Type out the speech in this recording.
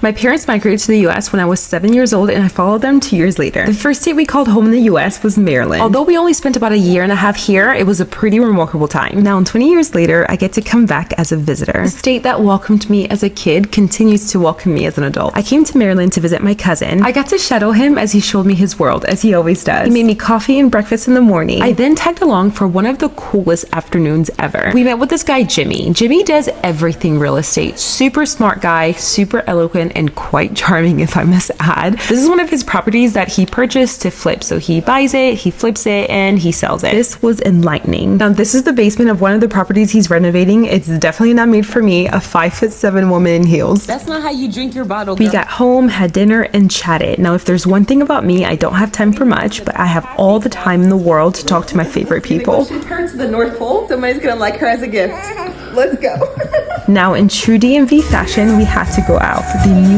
My parents migrated to the US when I was 7 years old and I followed them 2 years later. The first state we called home in the US was Maryland. Although we only spent about a year and a half here, it was a pretty remarkable time. Now, 20 years later, I get to come back as a visitor. The state that welcomed me as a kid continues to welcome me as an adult. I came to Maryland to visit my cousin. I got to shadow him as he showed me his world, as he always does. He made me coffee and breakfast in the morning. I then tagged along for one of the coolest afternoons ever. We met with this guy, Jimmy. Jimmy does everything real estate. Super smart guy, super eloquent, and quite charming, if I must add. This is one of his properties that he purchased to flip. So he buys it, he flips it, and he sells it. This was enlightening. Now, this is the basement of one of the properties he's renovating. It's definitely not made for me, a 5'7" woman in heels. That's not how you drink your bottle, girl. We got home, had dinner, and chatted. Now, if there's one thing about me, I don't have time for much, but I have all the time in the world to talk to my favorite people. Ship her to the North Pole. Somebody's gonna like her as a gift. Let's go. Now, in true DMV fashion, we had to go out. The